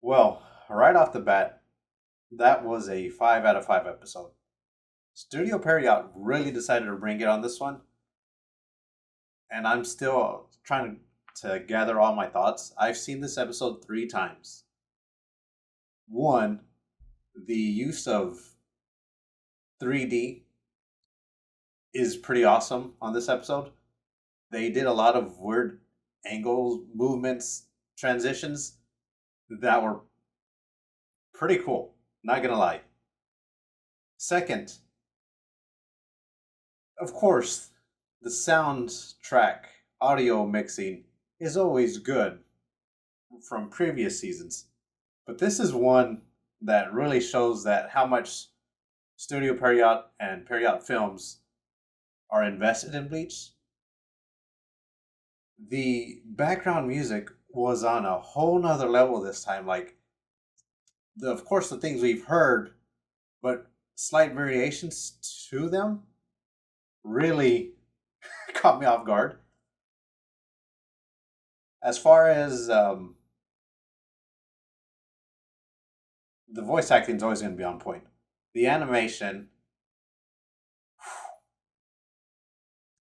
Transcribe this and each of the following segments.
Well, right off the bat, that was a 5 out of 5 episode. Studio Period really decided to bring it on this one, and I'm still trying to gather all my thoughts. I've seen this episode 3 times. One, the use of 3D is pretty awesome on this episode. They did a lot of weird angles, movements, transitions that were pretty cool. Not gonna lie. Second, of course, the soundtrack audio mixing is always good from previous seasons, but this is one that really shows that how much Studio Period and Period Films are invested in Bleach. The background music was on a whole nother level this time. Like, of course, the things we've heard, but slight variations to them really caught me off guard. As far as the voice acting is always going to be on point. The animation,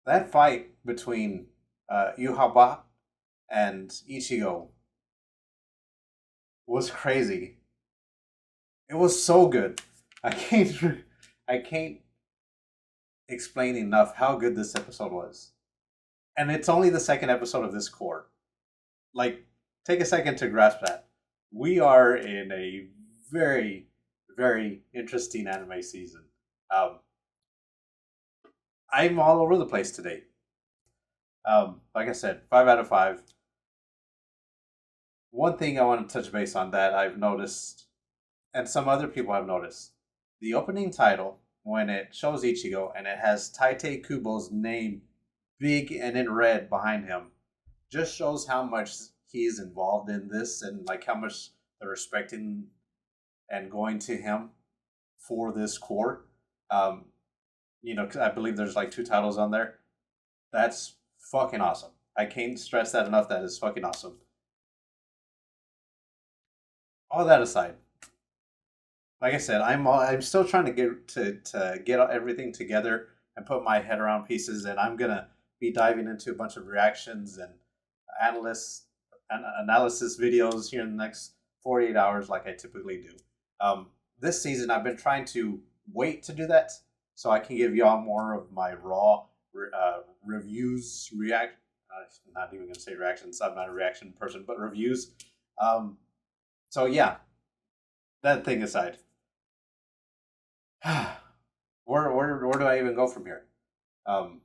that fight between Yuhaba and Ichigo was crazy. It was so good. I can't I can't explain enough how good this episode was. And it's only the second episode of this core. Like, take a second to grasp that. We are in a very, very interesting anime season. Um, I'm all over the place today. Like I said, 5 out of 5. One thing I want to touch base on that I've noticed, and some other people have noticed, the opening title, when it shows Ichigo and it has Taite Kubo's name big and in red behind him, just shows how much he's involved in this and like how much they're respecting and going to him for this core. Um, 'Cause I believe there's like 2 titles on there. That's fucking awesome. I can't stress that enough. That is fucking awesome. All that aside, like I said, I'm still trying to get everything together and put my head around pieces, and I'm gonna be diving into a bunch of reactions and analysts and analysis videos here in the next 48 hours, like I typically do. This season, I've been trying to wait to do that so I can give y'all more of my raw reviews, react. I'm not even gonna say reactions. I'm not a reaction person, but reviews. Um, so yeah, that thing aside, where do I even go from here? Um,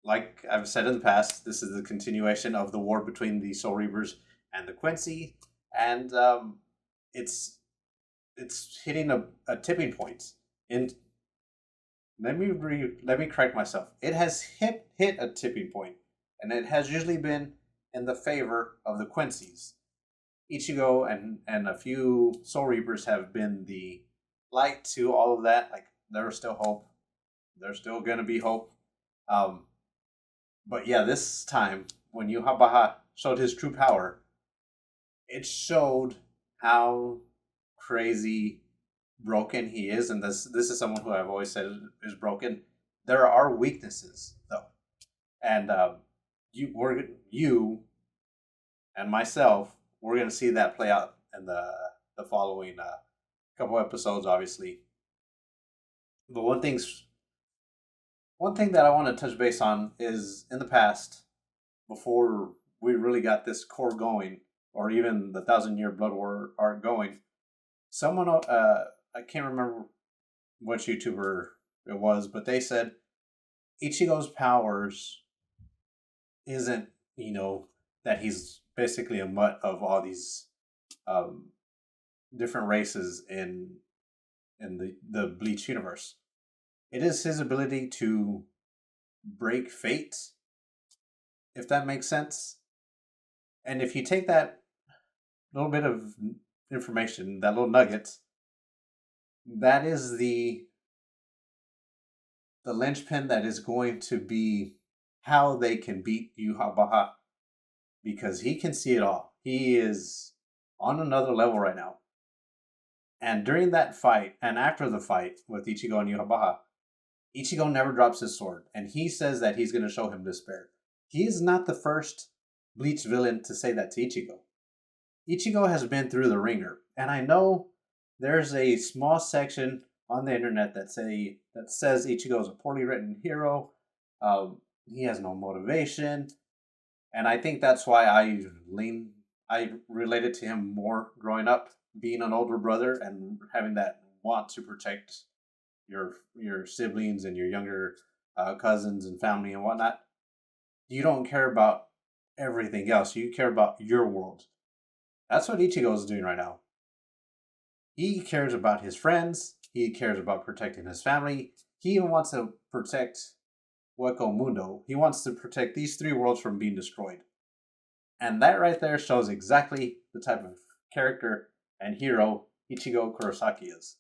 like I've said in the past, this is the continuation of the war between the Soul Reapers and the Quincy, and it's it's hitting a tipping point. And let me correct myself. It has hit a tipping point, and it has usually been in the favor of the Quincy's. Ichigo and a few Soul Reapers have been the light to all of that. Like, there's still hope. There's still gonna be hope. Um, but yeah, this time when Yuhabaha showed his true power, it showed how crazy broken he is, and this is someone who I've always said is broken. There are weaknesses though, and you and myself, we're gonna see that play out in the following couple episodes, obviously. But one thing that I want to touch base on is in the past, before we really got this core going, or even the Thousand Year Blood War arc going, someone I can't remember which YouTuber it was, but they said Ichigo's powers isn't, that he's basically a mutt of all these um, different races in the Bleach universe. It is his ability to break fate, if that makes sense. And if you take that little bit of information, that little nugget, that is the linchpin that is going to be how they can beat Yuha Baha, because he can see it all. He is on another level right now. And during that fight, and after the fight with Ichigo and Yamaha, Ichigo never drops his sword, and he says that he's going to show him despair. He is not the first Bleach villain to say that to Ichigo. Ichigo has been through the ringer, and I know there's a small section on the internet that says Ichigo is a poorly written hero. He has no motivation, and I think that's why I related to him more growing up, being an older brother and having that want to protect your siblings and your younger cousins and family and whatnot. You don't care about everything else. You care about your world. That's what Ichigo is doing right now. He cares about his friends. He cares about protecting his family. He even wants to protect Hueco Mundo. He wants to protect these three worlds from being destroyed. And that right there shows exactly the type of character and hero Ichigo Kurosaki is.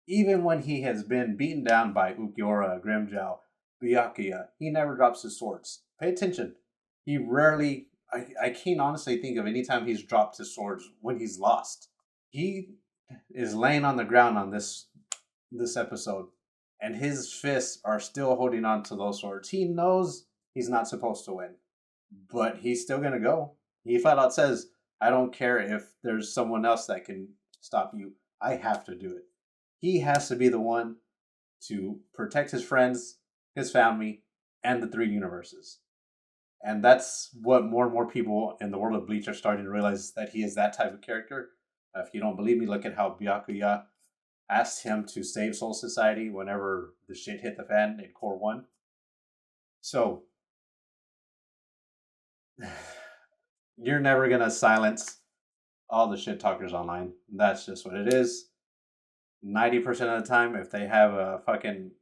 Even when he has been beaten down by Ulquiorra, Grimmjow, Byakuya, he never drops his swords. Pay attention. He rarely, I can't honestly think of any time he's dropped his swords when he's lost. He is laying on the ground on this episode, and his fists are still holding on to those swords. He knows he's not supposed to win, but he's still going to go. He flat out says, I don't care if there's someone else that can stop you. I have to do it. He has to be the one to protect his friends, his family, and the three universes. And that's what more and more people in the world of Bleach are starting to realize, that he is that type of character. If you don't believe me, look at how Byakuya asked him to save Soul Society whenever the shit hit the fan in Core 1. So, you're never going to silence all the shit talkers online. That's just what it is. 90% of the time, if they have a fucking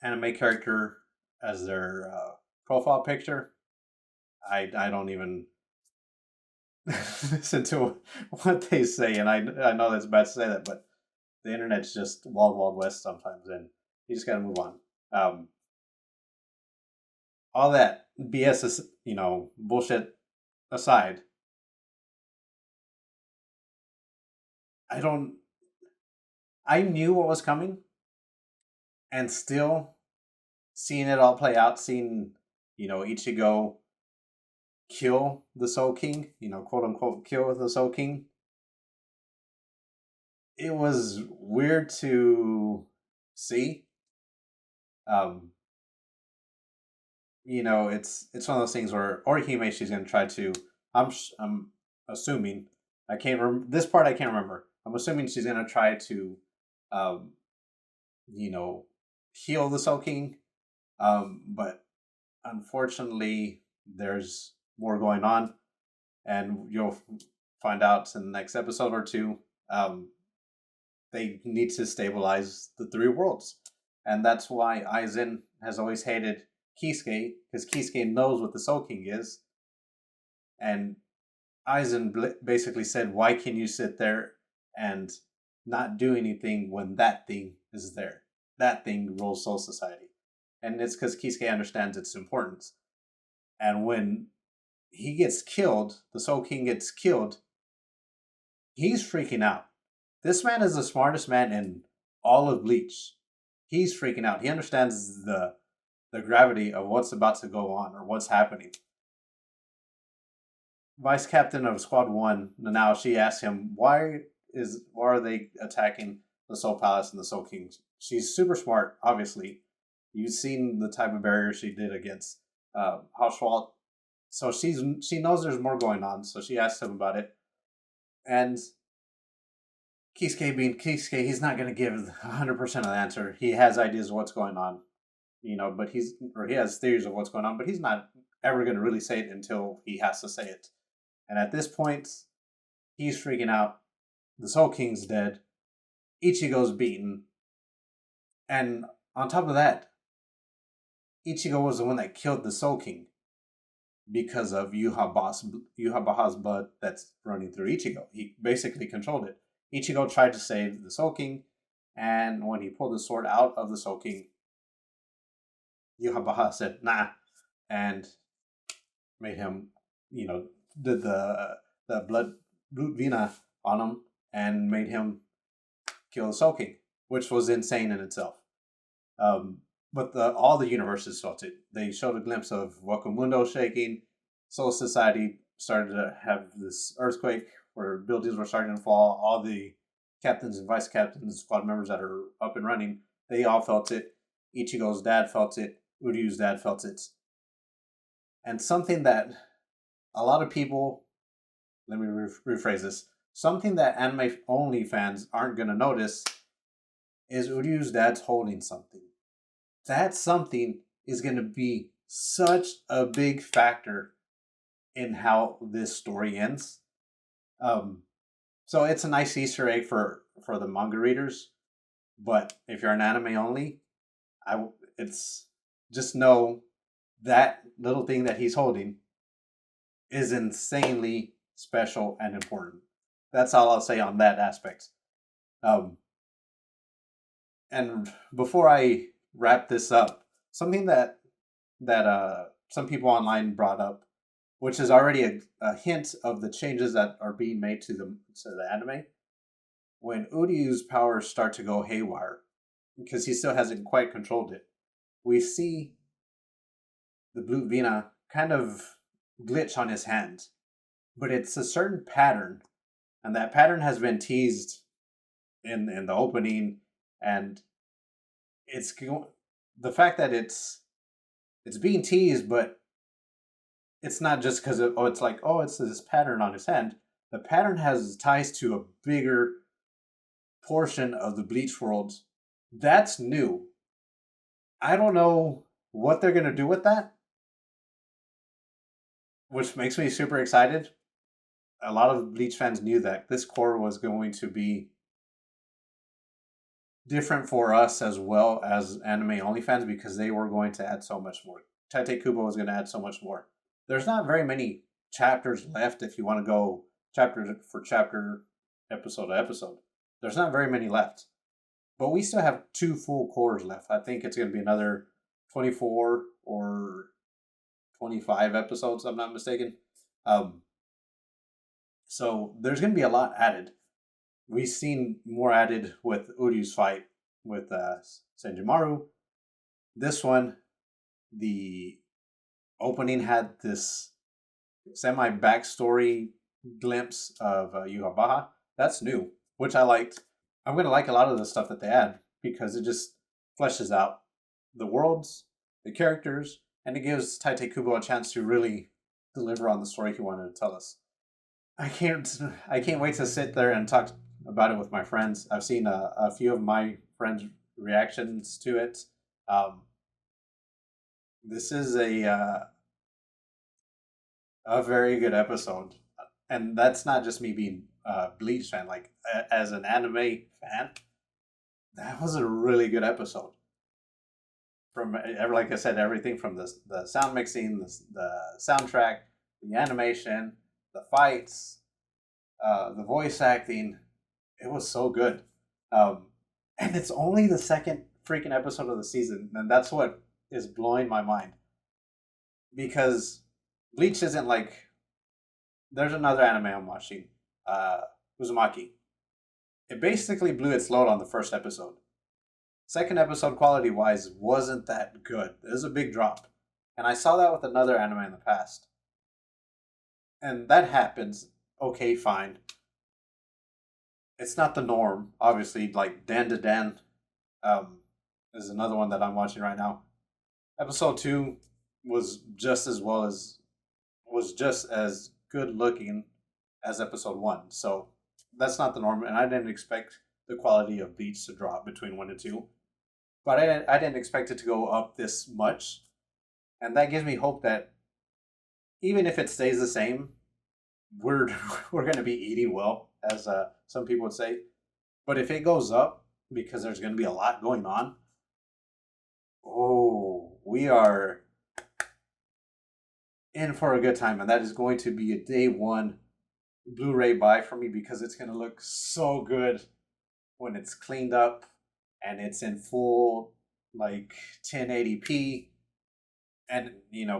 anime character as their profile picture, I don't even listen to what they say. And I know that's bad to say that, but the internet's just wild, wild west sometimes, and you just got to move on. All that BS is, bullshit aside, I knew what was coming, and still seeing it all play out, seeing, Ichigo kill the Soul King, quote unquote, kill the Soul King. It was weird to see. It's one of those things where Orihime, she's going to try to, I'm assuming, I can't remember, this part I can't remember. I'm assuming she's going to try to, heal the Soul King. But unfortunately, there's more going on, and you'll find out in the next episode or two. They need to stabilize the three worlds, and that's why Aizen has always hated Kisuke, because Kisuke knows what the Soul King is, and Aizen basically said, why can you sit there and not do anything when that thing is there? That thing rules Soul Society. And it's because Kisuke understands its importance. And when he gets killed, the Soul King gets killed, he's freaking out. This man is the smartest man in all of Bleach. He's freaking out. He understands the gravity of what's about to go on, or what's happening. Vice Captain of Squad 1, now, she asks him, why are they attacking the Soul Palace and the Soul King? She's super smart, obviously. You've seen the type of barrier she did against Hauswald. So she knows there's more going on, so she asks him about it. And Kisuke being Kisuke, he's not going to give 100% of the answer. He has ideas of what's going on, but he has theories of what's going on, but he's not ever going to really say it until he has to say it. And at this point, he's freaking out. The Soul King's dead. Ichigo's beaten. And on top of that, Ichigo was the one that killed the Soul King because of Yuhabaha's blood that's running through Ichigo. He basically controlled it. Ichigo tried to save the Soul King, and when he pulled the sword out of the Soul King, Yuhabaha said, nah, and made him, did the blood Vina on him and made him kill the Soul King, which was insane in itself. But all the universes felt it. They showed a glimpse of Wakamundo shaking. Soul Society started to have this earthquake where buildings were starting to fall. All the captains and vice captains, squad members that are up and running, they all felt it. Ichigo's dad felt it. Uryu's dad felt it. And something that a lot of people, let me rephrase this, something that anime only fans aren't going to notice is Uryu's dad's holding something. That something is going to be such a big factor in how this story ends. So it's a nice Easter egg for the manga readers. But if you're an anime only, it's just know that little thing that he's holding is insanely special and important. That's all I'll say on that aspect. And before I wrap this up, something that some people online brought up, which is already a hint of the changes that are being made to the anime, when Uryu's powers start to go haywire, because he still hasn't quite controlled it, we see the Blue Vina kind of glitch on his hand. But it's a certain pattern, and that pattern has been teased in the opening, and it's the fact that it's being teased, but it's not just because it's this pattern on his hand. The pattern has ties to a bigger portion of the Bleach world. That's new. I don't know what they're gonna do with that, which makes me super excited. A lot of Bleach fans knew that this core was going to be different for us as well as anime only fans, because they were going to add so much more. Tite Kubo was going to add so much more. There's not very many chapters left if you want to go chapter for chapter, episode to episode. There's not very many left. But we still have 2 full cores left. I think it's going to be another 24 or 25 episodes, if I'm not mistaken. So there's going to be a lot added. We've seen more added with Uryu's fight with Senjimaru. This one, the opening had this semi-backstory glimpse of Yuhabaha. That's new, which I liked. I'm going to like a lot of the stuff that they add because it just fleshes out the worlds, the characters, and it gives Tite Kubo a chance to really deliver on the story he wanted to tell us. I can't wait to sit there and talk about it with my friends. I've seen a few of my friends' reactions to it. This is a very good episode, and that's not just me being a Bleach fan. Like as an anime fan, that was a really good episode. From like I said, everything from the sound mixing, the soundtrack, the animation, the fights, the voice acting. It was so good. And it's only the second freaking episode of the season, and that's what is blowing my mind. Because Bleach isn't like... There's another anime I'm watching, Uzumaki. It basically blew its load on the first episode. Second episode, quality-wise, wasn't that good. It was a big drop. And I saw that with another anime in the past. And that happens. Okay, fine. It's not the norm, obviously. Like Den to Den is another one that I'm watching right now. Episode 2 was just as good looking as episode 1. So that's not the norm, and I didn't expect the quality of Bleach to drop between 1 and 2. But I didn't expect it to go up this much. And that gives me hope that even if it stays the same, we're going to be eating well, as some people would say. But if it goes up, because there's going to be a lot going on, we are in for a good time. And that is going to be a day 1 Blu-ray buy for me, because it's going to look so good when it's cleaned up and it's in full like 1080p. And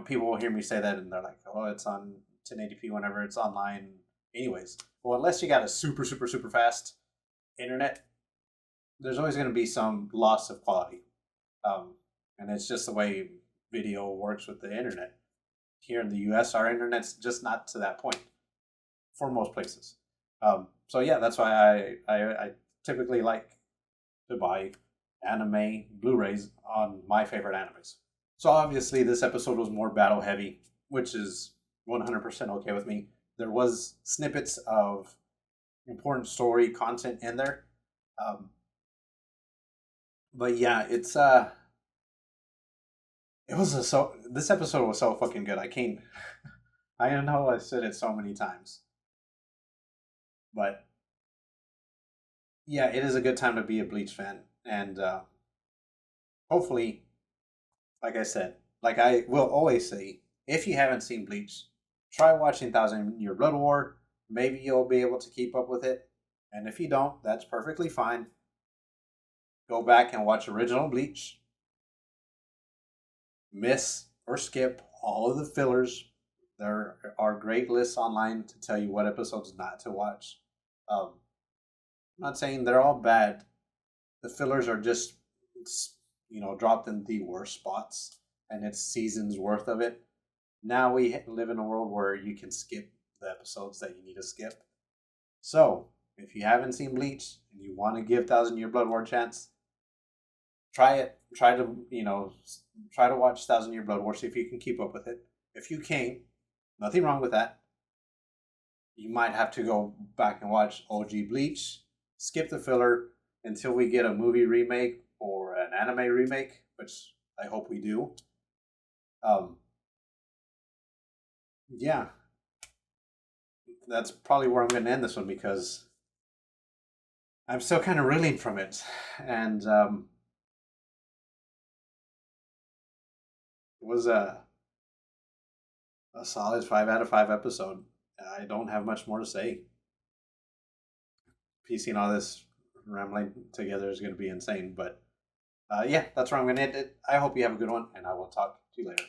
people will hear me say that and they're like, oh, it's on 1080p whenever it's online anyways. Well, unless you got a super, super, super fast internet, there's always going to be some loss of quality. And it's just the way video works with the internet. Here in the US, our internet's just not to that point for most places. So yeah, that's why I typically like to buy anime Blu-rays on my favorite animes. So obviously this episode was more battle heavy, which is 100% okay with me. There was snippets of important story content in there. But yeah, this episode was so fucking good. I can't I know I said it so many times. But yeah, it is a good time to be a Bleach fan. And hopefully, like I said, like I will always say, if you haven't seen Bleach, try watching Thousand Year Blood War. Maybe you'll be able to keep up with it. And if you don't, that's perfectly fine. Go back and watch original Bleach. Miss or skip all of the fillers. There are great lists online to tell you what episodes not to watch. I'm not saying they're all bad. The fillers are just, dropped in the worst spots, and it's seasons worth of it. Now we live in a world where you can skip the episodes that you need to skip. So, if you haven't seen Bleach and you want to give Thousand Year Blood War a chance, try it. Try to watch Thousand Year Blood War. See if you can keep up with it. If you can't, nothing wrong with that. You might have to go back and watch OG Bleach. Skip the filler until we get a movie remake or an anime remake, which I hope we do. Yeah, that's probably where I'm going to end this one because I'm still kind of reeling from it, and it was a solid 5 out of 5 episode. I don't have much more to say. Piecing all this rambling together is going to be insane, but yeah, that's where I'm going to end it. I hope you have a good one, and I will talk to you later.